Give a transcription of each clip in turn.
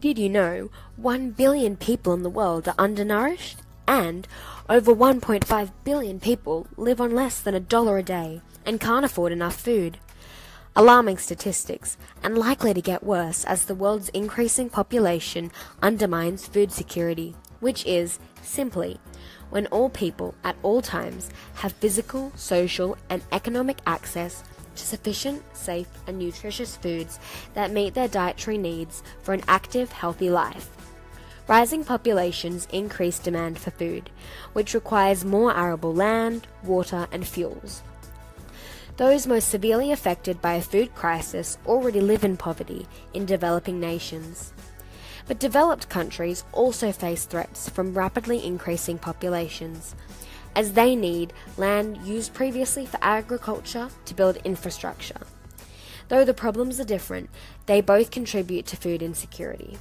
Did you know 1 billion people in the world are undernourished? And over 1.5 billion people live on less than $1 a day and can't afford enough food. Alarming statistics, and likely to get worse as the world's increasing population undermines food security, which is, simply, when all people at all times have physical, social, and economic access to sufficient, safe, and nutritious foods that meet their dietary needs for an active, healthy life. Rising populations increase demand for food, which requires more arable land, water, and fuels. Those most severely affected by a food crisis already live in poverty in developing nations. But developed countries also face threats from rapidly increasing populations, as they need land used previously for agriculture to build infrastructure. Though the problems are different, they both contribute to food insecurity.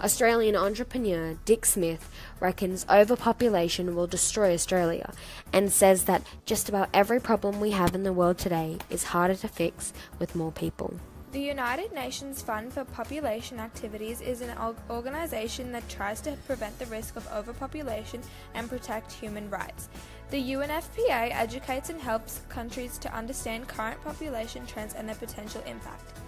Australian entrepreneur Dick Smith reckons overpopulation will destroy Australia and says that just about every problem we have in the world today is harder to fix with more people. The United Nations Fund for Population Activities is an organisation that tries to prevent the risk of overpopulation and protect human rights. The UNFPA educates and helps countries to understand current population trends and their potential impact.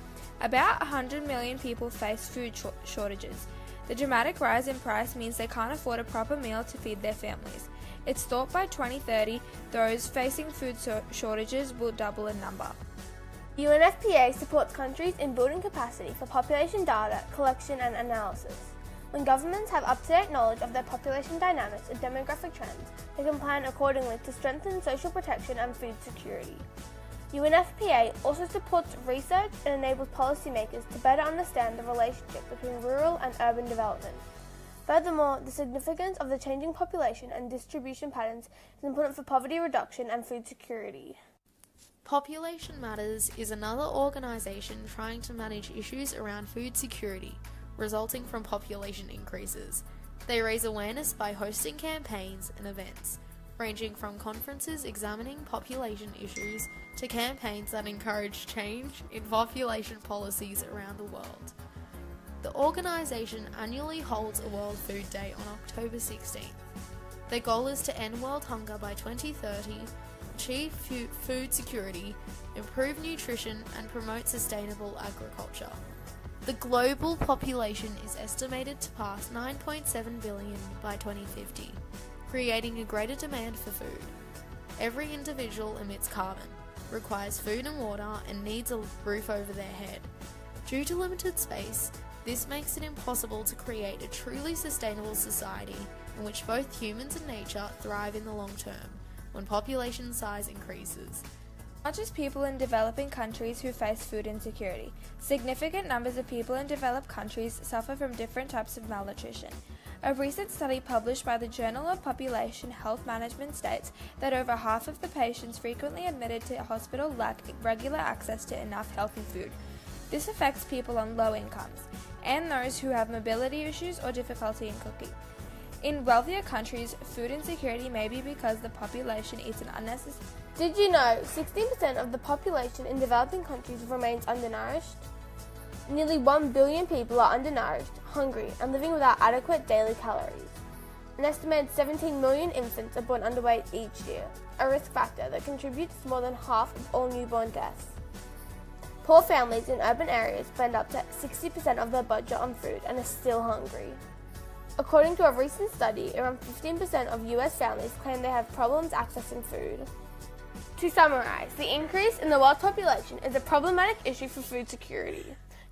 About 100 million people face food shortages. The dramatic rise in price means they can't afford a proper meal to feed their families. It's thought by 2030, those facing food shortages will double in number. UNFPA supports countries in building capacity for population data collection and analysis. When governments have up-to-date knowledge of their population dynamics and demographic trends, they can plan accordingly to strengthen social protection and food security. UNFPA also supports research and enables policymakers to better understand the relationship between rural and urban development. Furthermore, the significance of the changing population and distribution patterns is important for poverty reduction and food security. Population Matters is another organisation trying to manage issues around food security resulting from population increases. They raise awareness by hosting campaigns and events, ranging from conferences examining population issues to campaigns that encourage change in population policies around the world. The organisation annually holds a World Food Day on October 16th. Their goal is to end world hunger by 2030, achieve food security, improve nutrition, and promote sustainable agriculture. The global population is estimated to pass 9.7 billion by 2050, creating a greater demand for food. Every individual emits carbon, requires food and water, and needs a roof over their head. Due to limited space, this makes it impossible to create a truly sustainable society in which both humans and nature thrive in the long term when population size increases. Not just people in developing countries who face food insecurity. Significant numbers of people in developed countries suffer from different types of malnutrition. A recent study published by the Journal of Population Health Management states that over half of the patients frequently admitted to hospital lack regular access to enough healthy food. This affects people on low incomes and those who have mobility issues or difficulty in cooking. In wealthier countries, food insecurity may be because the population eats an unnecessary. Did you know 16% of the population in developing countries remains undernourished? Nearly 1 billion people are undernourished, hungry, and living without adequate daily calories. An estimated 17 million infants are born underweight each year, a risk factor that contributes to more than half of all newborn deaths. Poor families in urban areas spend up to 60% of their budget on food and are still hungry. According to a recent study, around 15% of US families claim they have problems accessing food. To summarize, the increase in the world's population is a problematic issue for food security.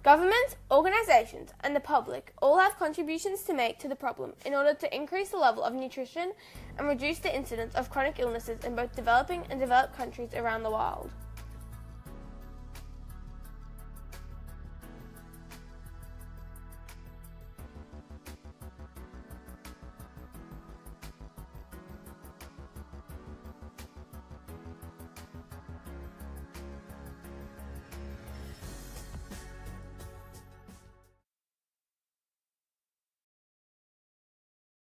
Governments, organizations, and the public all have contributions to make to the problem in order to increase the level of nutrition and reduce the incidence of chronic illnesses in both developing and developed countries around the world.